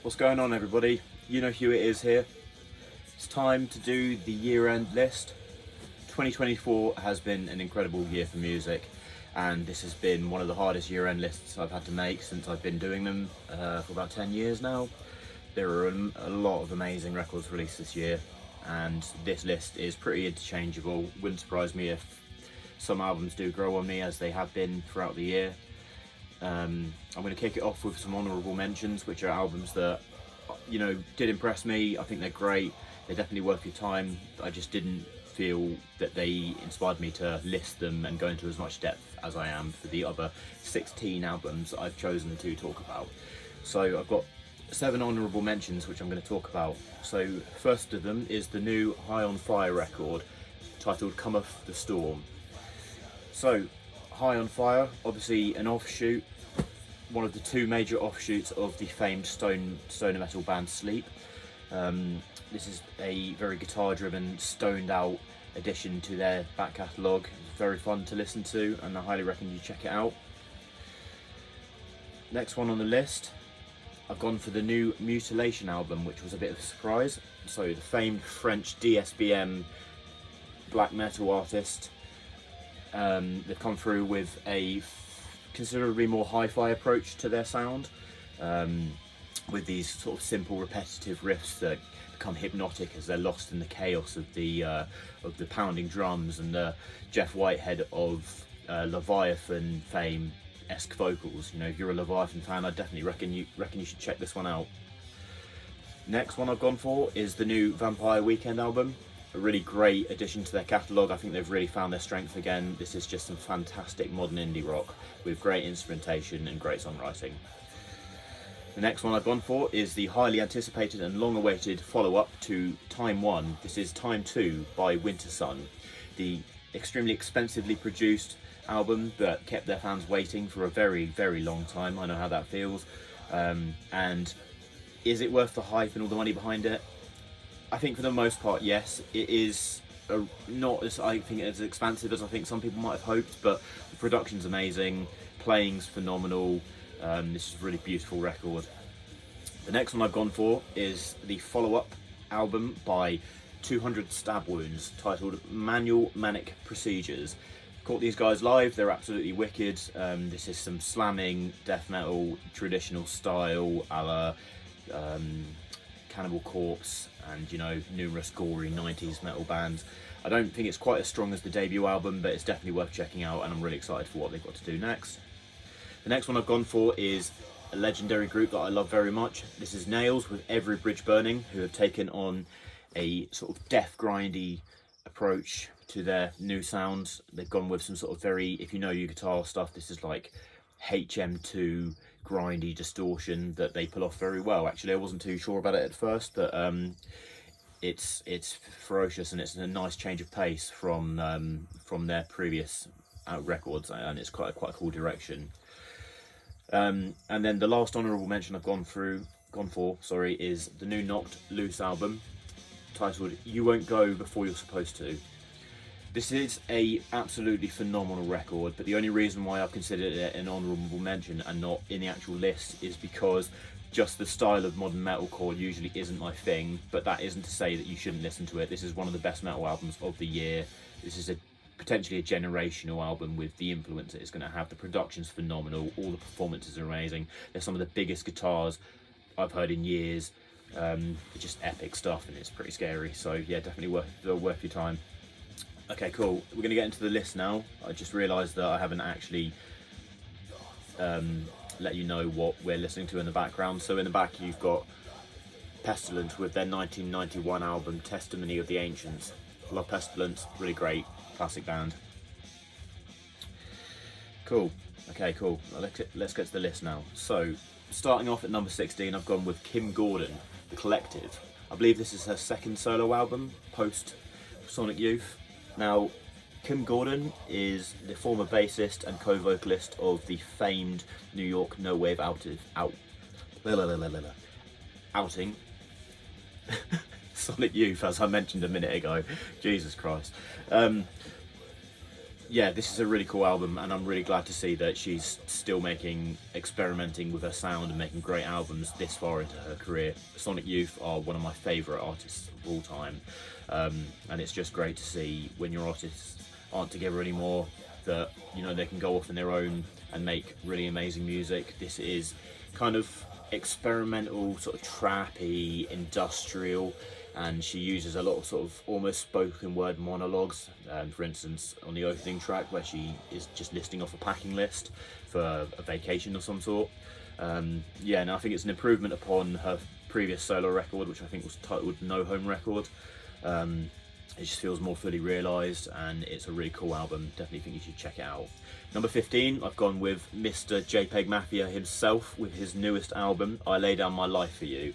What's going on, everybody? You know who it is here. It's time to do the year-end list. 2024 has been an incredible year for music, and this has been one of the hardest year-end lists I've had to make since I've been doing them for about 10 years now. There are a lot of amazing records released this year, and this list is pretty interchangeable. Wouldn't surprise me if some albums do grow on me, as they have been throughout the year. I'm going to kick it off with some honourable mentions, which are albums that, you know, did impress me. I think they're great. They're definitely worth your time. I just didn't feel that they inspired me to list them and go into as much depth as I am for the other 16 albums I've chosen to talk about. So I've got 7 honourable mentions which I'm going to talk about. So first of them is the new High on Fire record titled Cometh the Storm. So High on Fire, obviously an offshoot, one of the 2 major offshoots of the famed stoner metal band Sleep. This is a very guitar-driven, stoned-out addition to their back catalogue. It's very fun to listen to, and I highly recommend you check it out. Next one on the list, I've gone for the new Mutilation album, which was a bit of a surprise. So the famed French DSBM black metal artist. They've come through with a considerably more hi-fi approach to their sound, with these sort of simple repetitive riffs that become hypnotic as they're lost in the chaos of the pounding drums and the Jeff Whitehead of Leviathan fame-esque vocals. You know, if you're a Leviathan fan, I definitely reckon you should check this one out. Next one I've gone for is the new Vampire Weekend album. A really great addition to their catalogue. I think they've really found their strength again. This is just some fantastic modern indie rock with great instrumentation and great songwriting. The next one I've gone for is the highly anticipated and long-awaited follow-up to Time 1. This is Time 2 by Wintersun, the extremely expensively produced album that kept their fans waiting for a very, very long time. I know how that feels. And is it worth the hype and all the money behind it? I think for the most part, yes. It is not as expansive as I think some people might have hoped, but the production's amazing, playing's phenomenal. This is a really beautiful record. The next one I've gone for is the follow-up album by 200 Stab Wounds titled Manual Manic Procedures. Caught these guys live, they're absolutely wicked. This is some slamming death metal, traditional style, a la Cannibal Corpse and, you know, numerous gory 90s metal bands. I don't think it's quite as strong as the debut album, but it's definitely worth checking out, and I'm really excited for what they've got to do next. The next one I've gone for is a legendary group that I love very much. This is Nails with Every Bridge Burning, who have taken on a sort of death grindy approach to their new sounds. They've gone with some sort of very, if you know your guitar stuff, this is like HM2 grindy distortion that they pull off very well. Actually, I wasn't too sure about it at first, but it's ferocious, and it's a nice change of pace from their previous records, and it's quite a cool direction. And then the last honourable mention I've gone for is the new Knocked Loose album titled You Won't Go Before You're Supposed To. This is a absolutely phenomenal record, but the only reason why I've considered it an honourable mention and not in the actual list is because just the style of modern metalcore usually isn't my thing, but that isn't to say that you shouldn't listen to it. This is one of the best metal albums of the year. This is potentially a generational album with the influence that it's going to have. The production's phenomenal, all the performances are amazing. They're some of the biggest guitars I've heard in years. Just epic stuff, and it's pretty scary. So yeah, definitely worth your time. Okay, cool. We're going to get into the list now. I just realised that I haven't actually let you know what we're listening to in the background. So in the back you've got Pestilence with their 1991 album Testimony of the Ancients. Love Pestilence, really great, classic band. Cool. Okay, cool. Let's get to the list now. So starting off at number 16, I've gone with Kim Gordon, The Collective. I believe this is her second solo album post Sonic Youth. Now, Kim Gordon is the former bassist and co-vocalist of the famed New York No Wave outing Sonic Youth, as I mentioned a minute ago. Jesus Christ. yeah, this is a really cool album, and I'm really glad to see that she's still experimenting with her sound and making great albums this far into her career. Sonic Youth are one of my favourite artists of all time, and it's just great to see when your artists aren't together anymore that they can go off on their own and make really amazing music. This is kind of experimental, sort of trappy, industrial, and she uses a lot of sort of almost spoken word monologues. For instance, on the opening track, where she is just listing off a packing list for a vacation of some sort. Yeah, and I think it's an improvement upon her previous solo record, which I think was titled No Home Record. It just feels more fully realised, and it's a really cool album. Definitely think you should check it out. Number 15, I've gone with Mr. JPEG Mafia himself with his newest album, I Lay Down My Life For You.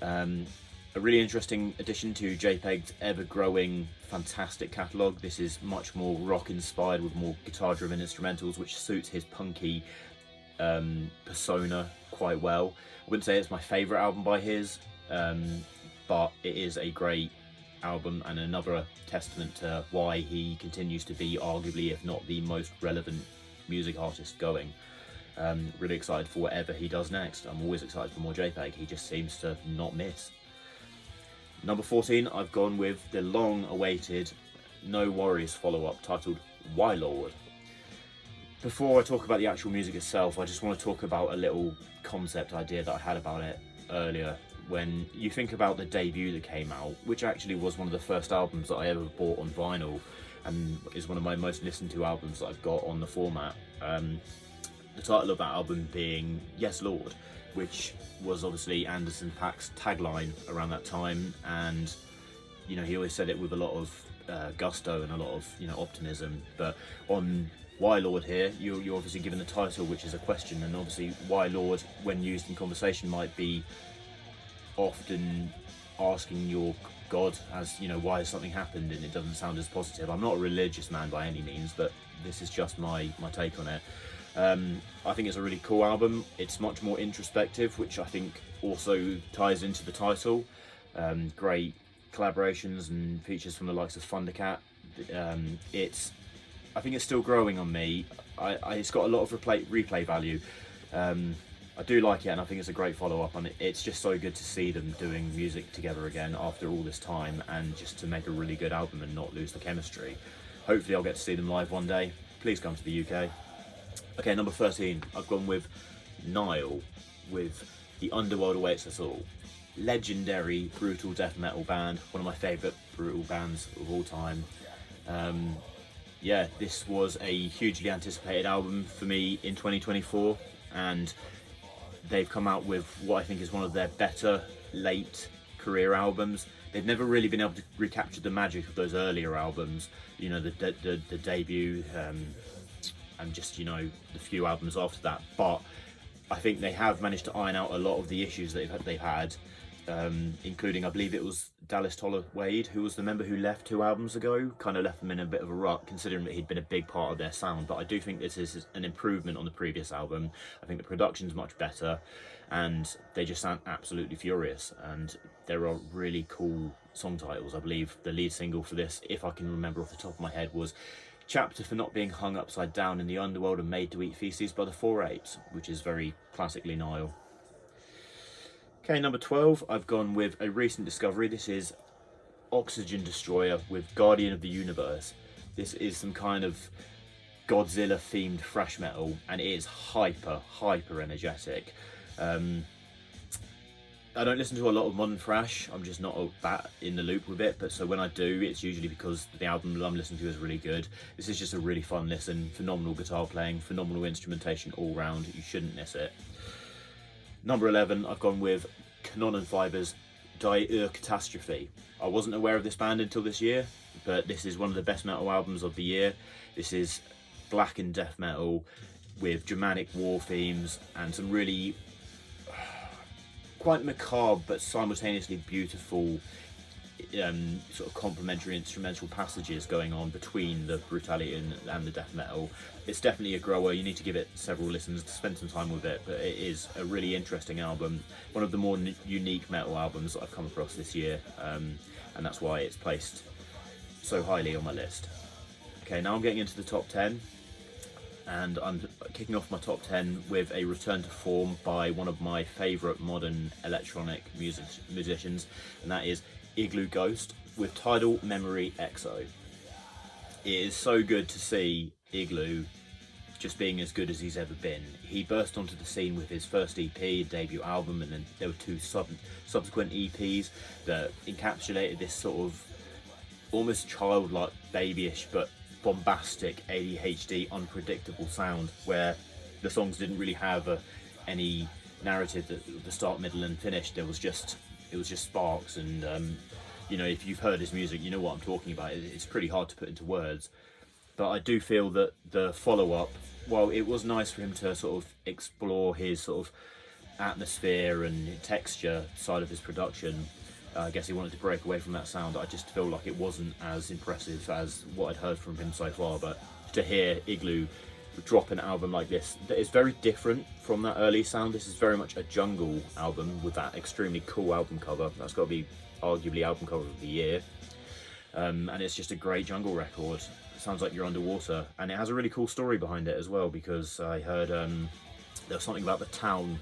A really interesting addition to JPEG's ever-growing, fantastic catalogue. This is much more rock-inspired with more guitar-driven instrumentals, which suits his punky persona quite well. I wouldn't say it's my favourite album by his, but it is a great album and another testament to why he continues to be arguably, if not the most relevant music artist going. Really excited for whatever he does next. I'm always excited for more JPEG. He just seems to not miss. Number 14, I've gone with the long-awaited No Worries follow-up titled Why Lord. Before I talk about the actual music itself, I just want to talk about a little concept idea that I had about it earlier. When you think about the debut that came out, which actually was one of the first albums that I ever bought on vinyl, and is one of my most listened to albums that I've got on the format. The title of that album being Yes Lord, which was obviously Anderson .Paak's tagline around that time, and he always said it with a lot of gusto and a lot of optimism. But on Why Lord here, you're obviously given the title, which is a question, and obviously Why Lord, when used in conversation, might be often asking your God, as why has something happened, and it doesn't sound as positive. I'm not a religious man by any means, but this is just my take on it. I think it's a really cool album. It's much more introspective, which I think also ties into the title. Great collaborations and features from the likes of Thundercat. I think it's still growing on me. It's got a lot of replay value. I do like it, and I think it's a great follow-up, and it's just so good to see them doing music together again after all this time, and just to make a really good album and not lose the chemistry. Hopefully I'll get to see them live one day. Please come to the UK. Okay, number 13, I've gone with Nile, with The Underworld Awaits Us All. Legendary brutal death metal band, one of my favourite brutal bands of all time. Yeah, this was a hugely anticipated album for me in 2024, and they've come out with what I think is one of their better late career albums. They've never really been able to recapture the magic of those earlier albums, the debut, and just the few albums after that. But I think they have managed to iron out a lot of the issues that they've had, including, I believe it was Dallas Toller Wade, who was the member who left 2 albums ago, kind of left them in a bit of a rut, considering that he'd been a big part of their sound. But I do think this is an improvement on the previous album. I think the production's much better, and they just sound absolutely furious, and there are really cool song titles. I believe the lead single for this, if I can remember off the top of my head, was Chapter for Not Being Hung Upside Down in the Underworld and Made to Eat Feces by the Four Apes, which is very classically Nile. Okay, number 12, I've gone with a recent discovery. This is Oxygen Destroyer with Guardian of the Universe. This is some kind of Godzilla themed thrash metal, and it is hyper energetic. I don't listen to a lot of modern thrash. I'm just not that in the loop with it, but so when I do, it's usually because the album that I'm listening to is really good. This is just a really fun listen, phenomenal guitar playing, phenomenal instrumentation all round. You shouldn't miss it. Number 11, I've gone with Canon and Fiber's Die Catastrophe. I wasn't aware of this band until this year, but this is one of the best metal albums of the year. This is blackened death metal with Germanic war themes and some really quite macabre but simultaneously beautiful sort of complementary instrumental passages going on between the brutality and the death metal. It's definitely a grower. You need to give it several listens to spend some time with it, but it is a really interesting album, one of the more unique metal albums that I've come across this year, and that's why it's placed so highly on my list. Okay, now I'm getting into the top 10, and I'm kicking off my top 10 with a return to form by one of my favourite modern electronic musicians, and that is Igloo Ghost with Tidal Memory XO. It is so good to see Igloo just being as good as he's ever been. He burst onto the scene with his first EP, debut album, and then there were two subsequent EPs that encapsulated this sort of almost childlike, babyish, but bombastic, ADHD, unpredictable sound, where the songs didn't really have any narrative at the start, middle, and finish. It was just sparks, and you know, if you've heard his music, you know what I'm talking about. It's pretty hard to put into words, but I do feel that the follow-up, while it was nice for him to sort of explore his sort of atmosphere and texture side of his production, I guess he wanted to break away from that sound. I just feel like it wasn't as impressive as what I'd heard from him so far. But to hear Igloo drop an album like this that is very different from that early sound, this is very much a jungle album with that extremely cool album cover. That's got to be arguably album cover of the year. And it's just a great jungle record. It sounds like you're underwater, and it has a really cool story behind it as well, because I heard there was something about the town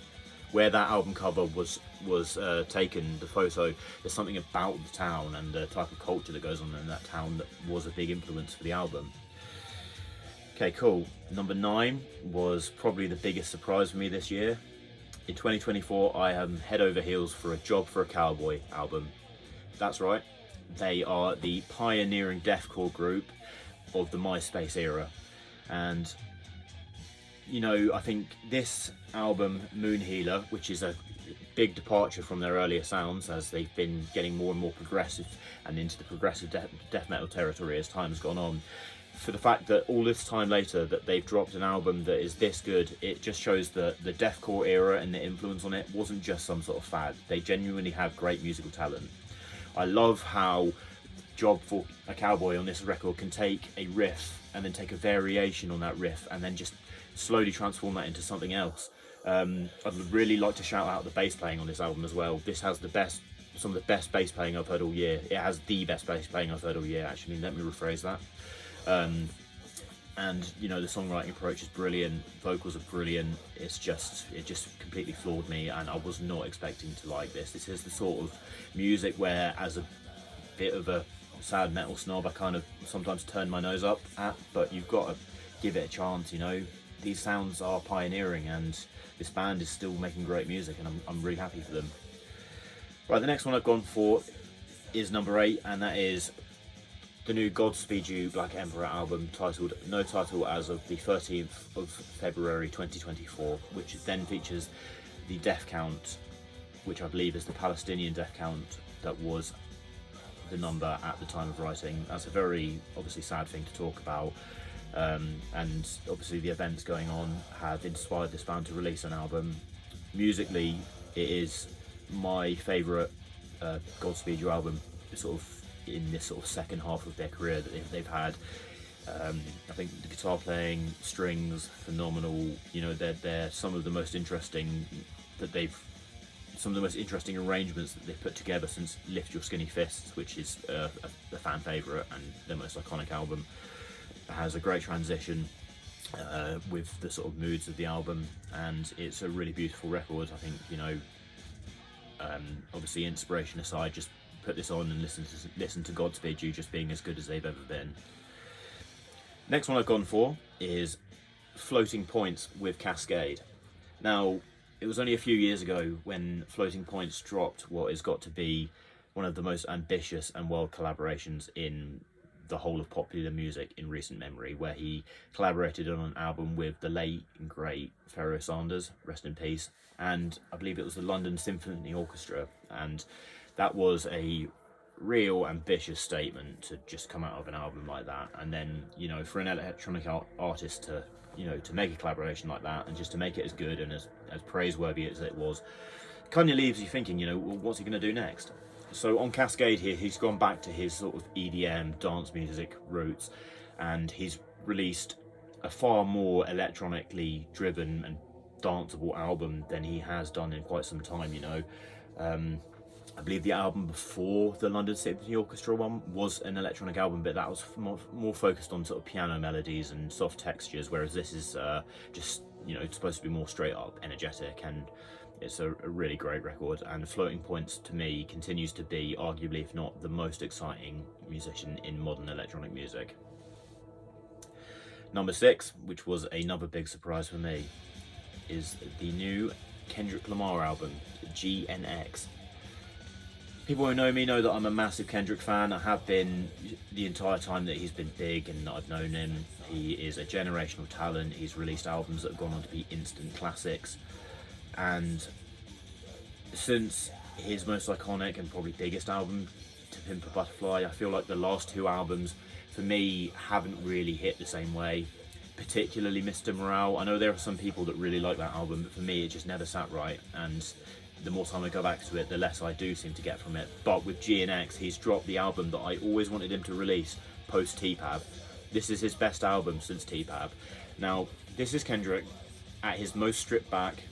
where that album cover was taken, the photo. There's something about the town and the type of culture that goes on in that town that was a big influence for the album. Okay, cool. Number 9 was probably the biggest surprise for me this year. In 2024, I am head over heels for A Job for a Cowboy album. That's right, they are the pioneering deathcore group of the MySpace era, and you know, I think this album, Moon Healer, which is a big departure from their earlier sounds, as they've been getting more and more progressive and into the progressive death metal territory as time has gone on, for the fact that all this time later that they've dropped an album that is this good, it just shows that the deathcore era and the influence on it wasn't just some sort of fad. They genuinely have great musical talent. I love how Job for a Cowboy on this record can take a riff and then take a variation on that riff and then just slowly transform that into something else. I'd really like to shout out the bass playing on this album as well. This has some of the best bass playing I've heard all year. It has the best bass playing I've heard all year, actually. Let me rephrase that. And you know, the songwriting approach is brilliant, vocals are brilliant. It just completely floored me, and I was not expecting to like this. This is the sort of music where, as a bit of a sad metal snob, I kind of sometimes turn my nose up at, but you've got to give it a chance, you know. These sounds are pioneering, and this band is still making great music, and I'm really happy for them. Right, the next one I've gone for is number 8, and that is the new Godspeed You Black Emperor album, titled No Title, as of the 13th of February 2024, which then features the death count, which I believe is the Palestinian death count that was the number at the time of writing. That's a very obviously sad thing to talk about. And obviously the events going on have inspired this band to release an album. Musically, it is my favourite Godspeed You album, sort of in this sort of second half of their career that they've had. I think the guitar playing, strings, phenomenal. You know, they're some of the most interesting arrangements that they've put together since Lift Your Skinny Fists, which is a fan favourite and their most iconic album. It has a great transition with the sort of moods of the album, and it's a really beautiful record. I think, you know, obviously inspiration aside, just put this on and listen to Godspeed You just being as good as they've ever been. Next one I've gone for is Floating Points with Cascade. Now, it was only a few years ago when Floating Points dropped what has got to be one of the most ambitious and wild collaborations in the whole of popular music in recent memory, where he collaborated on an album with the late and great Pharoah Sanders, rest in peace, and I believe it was the London Symphony Orchestra, and that was a real ambitious statement to just come out of an album like that. And then, you know, for an electronic artist to, you know, to make a collaboration like that and just to make it as good and as praiseworthy as it was, kind of leaves you thinking, you know, well, what's he going to do next? So on Cascade here, he's gone back to his sort of EDM dance music roots, and he's released a far more electronically driven and danceable album than he has done in quite some time, you know. I believe the album before the London Symphony Orchestra one was an electronic album, but that was more focused on sort of piano melodies and soft textures, whereas this is just, you know, it's supposed to be more straight up, energetic, and it's a really great record. And Floating Points, to me, continues to be arguably, if not the most exciting musician in modern electronic music. Number 6, which was another big surprise for me, is the new Kendrick Lamar album, GNX. People who know me know that I'm a massive Kendrick fan. I have been the entire time that he's been big and I've known him. He is a generational talent. He's released albums that have gone on to be instant classics. And since his most iconic and probably biggest album, To Pimp a Butterfly, I feel like the last 2 albums, for me, haven't really hit the same way. Particularly Mr. Morale. I know there are some people that really like that album, but for me it just never sat right, and the more time I go back to it, the less I do seem to get from it. But with GNX, he's dropped the album that I always wanted him to release post TPAB. This is his best album since TPAB. Now, this is Kendrick at his most stripped back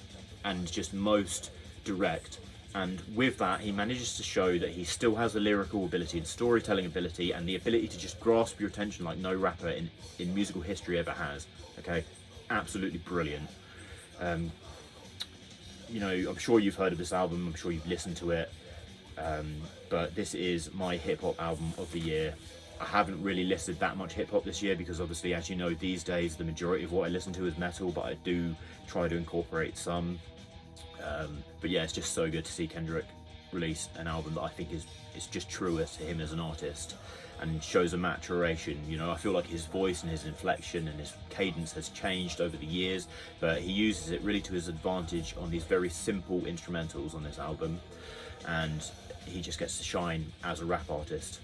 and just most direct. And with that, he manages to show that he still has the lyrical ability and storytelling ability and the ability to just grasp your attention like no rapper in musical history ever has. Okay, absolutely brilliant. You know, I'm sure you've heard of this album, I'm sure you've listened to it, but this is my hip-hop album of the year. I haven't really listed that much hip-hop this year because obviously, as you know, these days the majority of what I listen to is metal, but I do try to incorporate some. But yeah, it's just so good to see Kendrick release an album that I think is just truer to him as an artist and shows a maturation. You know, I feel like his voice and his inflection and his cadence has changed over the years, but he uses it really to his advantage on these very simple instrumentals on this album, and he just gets to shine as a rap artist.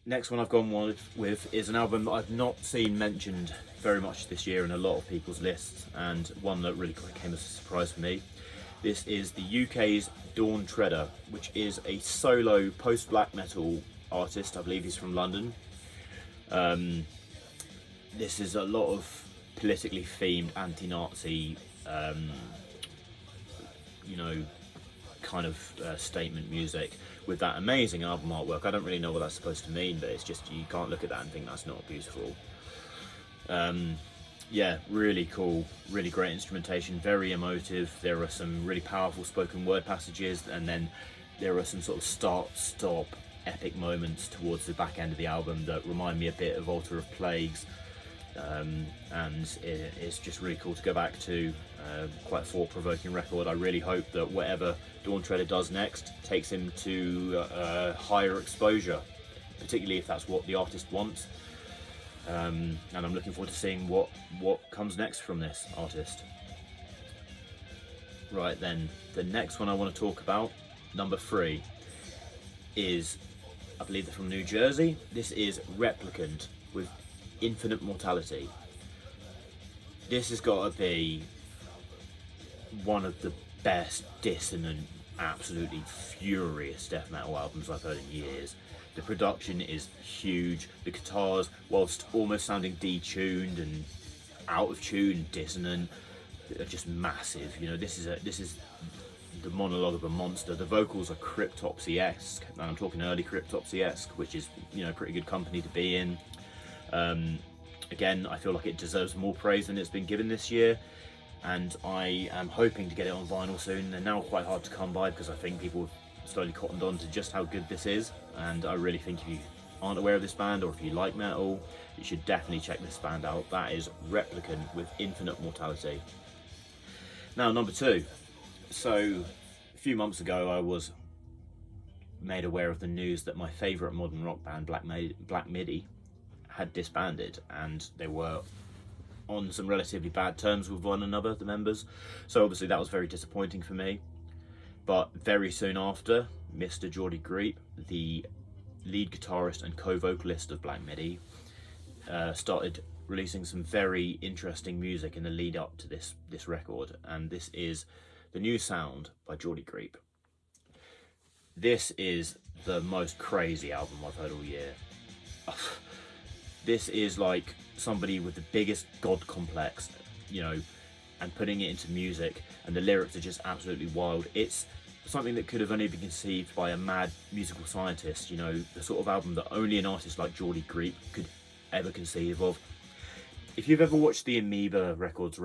Next one I've gone with is an album that I've not seen mentioned very much this year in a lot of people's lists, and one that really came as a surprise for me. This is the UK's Dawn Treader, which is a solo post-black metal artist. I believe he's from London. This is a lot of politically themed anti-Nazi, you know, kind of statement music with that amazing album artwork. I don't really know what that's supposed to mean, but it's just, you can't look at that and think that's not beautiful. Yeah, really cool, really great instrumentation, very emotive. There are some really powerful spoken word passages, and then there are some sort of start-stop epic moments towards the back end of the album that remind me a bit of Altar of Plagues, and it's just really cool to go back to. Quite a thought-provoking record. I really hope that whatever Dawn Treader does next takes him to higher exposure, particularly if that's what the artist wants. And I'm looking forward to seeing what comes next from this artist. Right then, the next one I want to talk about, number 3, is, I believe they're from New Jersey. This is Replicant with Infinite Mortality. This has got to be one of the best dissonant, absolutely furious death metal albums I've heard in years. The production is huge. The guitars, whilst almost sounding detuned and out of tune, dissonant, are just massive. You know, this is the monologue of a monster. The vocals are Cryptopsy-esque, and I'm talking early Cryptopsy-esque, which is, you know, pretty good company to be in. Again, I feel like it deserves more praise than it's been given this year, and I am hoping to get it on vinyl soon. They're now quite hard to come by because I think people have slowly cottoned on to just how good this is, and I really think if you aren't aware of this band, or if you like metal, you should definitely check this band out. That is Replicant with Infinite Mortality. Now, number 2. So, a few months ago I was made aware of the news that my favourite modern rock band, Black Midi, had disbanded, and they were on some relatively bad terms with one another, the members. So obviously that was very disappointing for me. But very soon after, Mr. Jordy Greep, the lead guitarist and co-vocalist of Black Midi, started releasing some very interesting music in the lead up to this record, and this is The New Sound by Jordy Greep. This is the most crazy album I've heard all year. This is like somebody with the biggest god complex, you know, and putting it into music, and the lyrics are just absolutely wild. It's something that could have only been conceived by a mad musical scientist, you know, the sort of album that only an artist like Geordie Greep could ever conceive of. If you've ever watched the Amoeba Records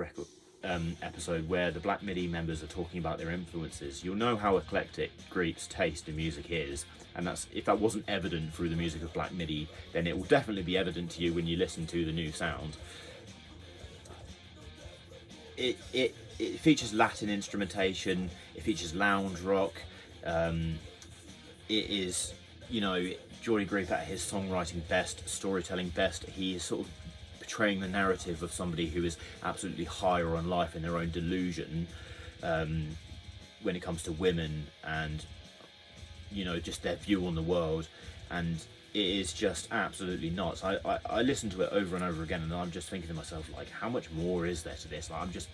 episode where the Black Midi members are talking about their influences, you'll know how eclectic Greep's taste in music is, and that's, if that wasn't evident through the music of Black Midi, then it will definitely be evident to you when you listen to the new sound. It features Latin instrumentation, it features lounge rock, it is, you know, Geordie Greep at his songwriting best, storytelling best. He is sort of portraying the narrative of somebody who is absolutely higher on life in their own delusion, when it comes to women and, you know, just their view on the world. And it is just absolutely nuts. I listen to it over and over again, and I'm just thinking to myself, like, how much more is there to this? Like, I'm just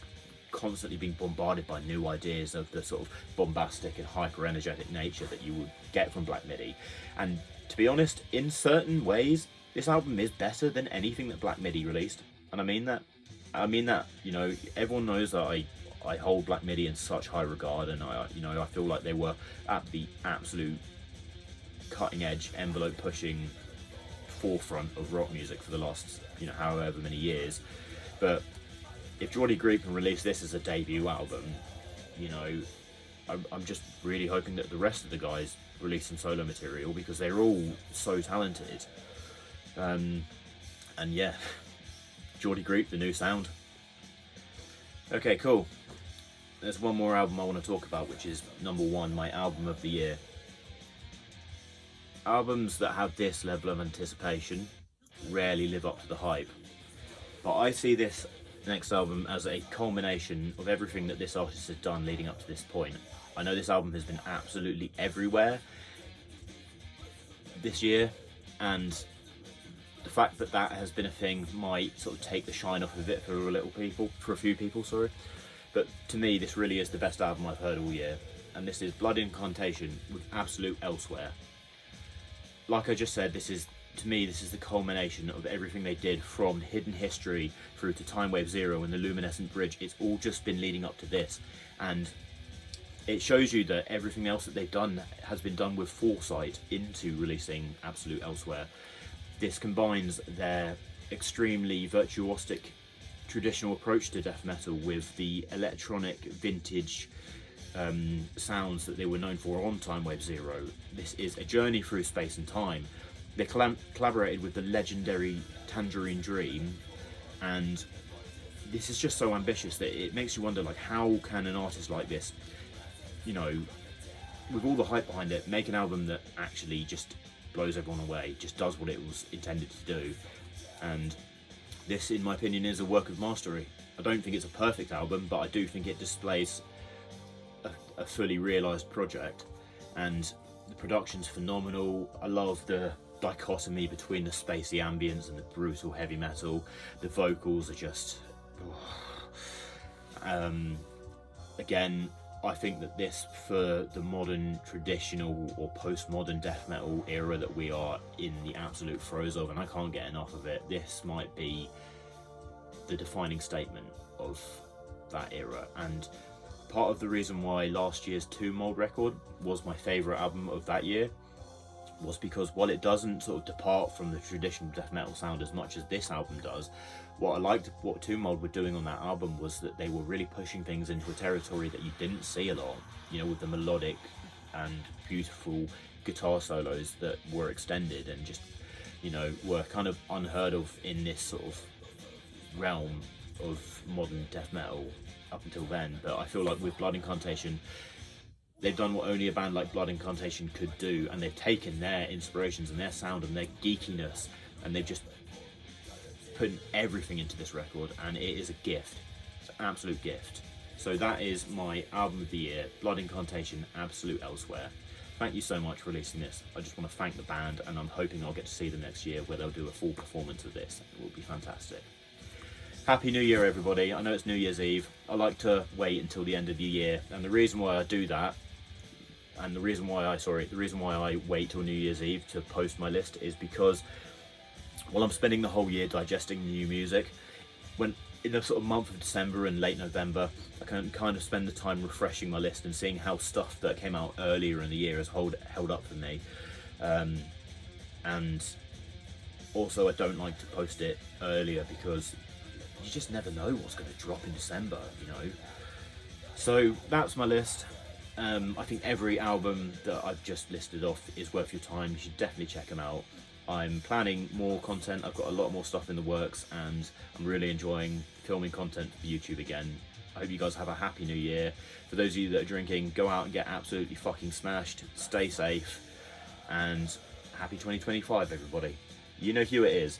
constantly being bombarded by new ideas of the sort of bombastic and hyper energetic nature that you would get from Black Midi. And to be honest, in certain ways, this album is better than anything that Black Midi released. And I mean that, you know, everyone knows that I hold Black Midi in such high regard, and I feel like they were at the absolute cutting edge, envelope pushing forefront of rock music for the last, you know, however many years. But if Geordie Greep can release this as a debut album, you know, I'm just really hoping that the rest of the guys release some solo material, because they're all so talented. And yeah, Geordie Greep, the new sound. Okay, cool. There's one more album I want to talk about, which is number one, my album of the year. Albums that have this level of anticipation rarely live up to the hype, but I see this next album as a culmination of everything that this artist has done leading up to this point. I know this album has been absolutely everywhere this year, and the fact that that has been a thing might sort of take the shine off of it for a few people, sorry. But to me, this really is the best album I've heard all year, and this is Blood Incantation with Absolute Elsewhere. Like I just said, to me, this is the culmination of everything they did, from Hidden History through to Time Wave Zero and the Luminescent Bridge. It's all just been leading up to this, and it shows you that everything else that they've done has been done with foresight into releasing Absolute Elsewhere. This combines their extremely virtuosic traditional approach to death metal with the electronic vintage sounds that they were known for on Time Wave Zero. This is a journey through space and time. They collaborated with the legendary Tangerine Dream, and this is just so ambitious that it makes you wonder, like, how can an artist like this, you know, with all the hype behind it, make an album that actually just blows everyone away, just does what it was intended to do. And this, in my opinion, is a work of mastery. I don't think it's a perfect album, but I do think it displays a fully realised project, and the production's phenomenal. I love the dichotomy between the spacey ambience and the brutal heavy metal. The vocals are just again, I think that this, for the modern traditional or postmodern death metal era that we are in the absolute throes of, and I can't get enough of it, this might be the defining statement of that era. And part of the reason why last year's Tomb Mold record was my favourite album of that year was because while it doesn't sort of depart from the traditional death metal sound as much as this album does, what I liked what Tomb Mold were doing on that album was that they were really pushing things into a territory that you didn't see a lot, you know, with the melodic and beautiful guitar solos that were extended and just, you know, were kind of unheard of in this sort of realm of modern death metal up until then. But I feel like with Blood Incantation, they've done what only a band like Blood Incantation could do, and they've taken their inspirations and their sound and their geekiness, and they've just put everything into this record, and it is a gift. It's an absolute gift. So that is my album of the year, Blood Incantation, Absolute Elsewhere. Thank you so much for releasing this. I just want to thank the band, and I'm hoping I'll get to see them next year where they'll do a full performance of this. It will be fantastic. Happy New Year, everybody. I know it's New Year's Eve. I like to wait until the end of the year, and the reason why I do that, and the reason why I wait till New Year's Eve to post my list is because while I'm spending the whole year digesting new music, when in the sort of month of December and late November, I can kind of spend the time refreshing my list and seeing how stuff that came out earlier in the year has held up for me. And also, I don't like to post it earlier because you just never know what's going to drop in December, you know. So that's my list. I think every album that I've just listed off is worth your time. You should definitely check them out. I'm planning more content. I've got a lot more stuff in the works, and I'm really enjoying filming content for YouTube again. I hope you guys have a happy new year. For those of you that are drinking, go out and get absolutely fucking smashed. Stay safe, and happy 2025, everybody. You know who it is.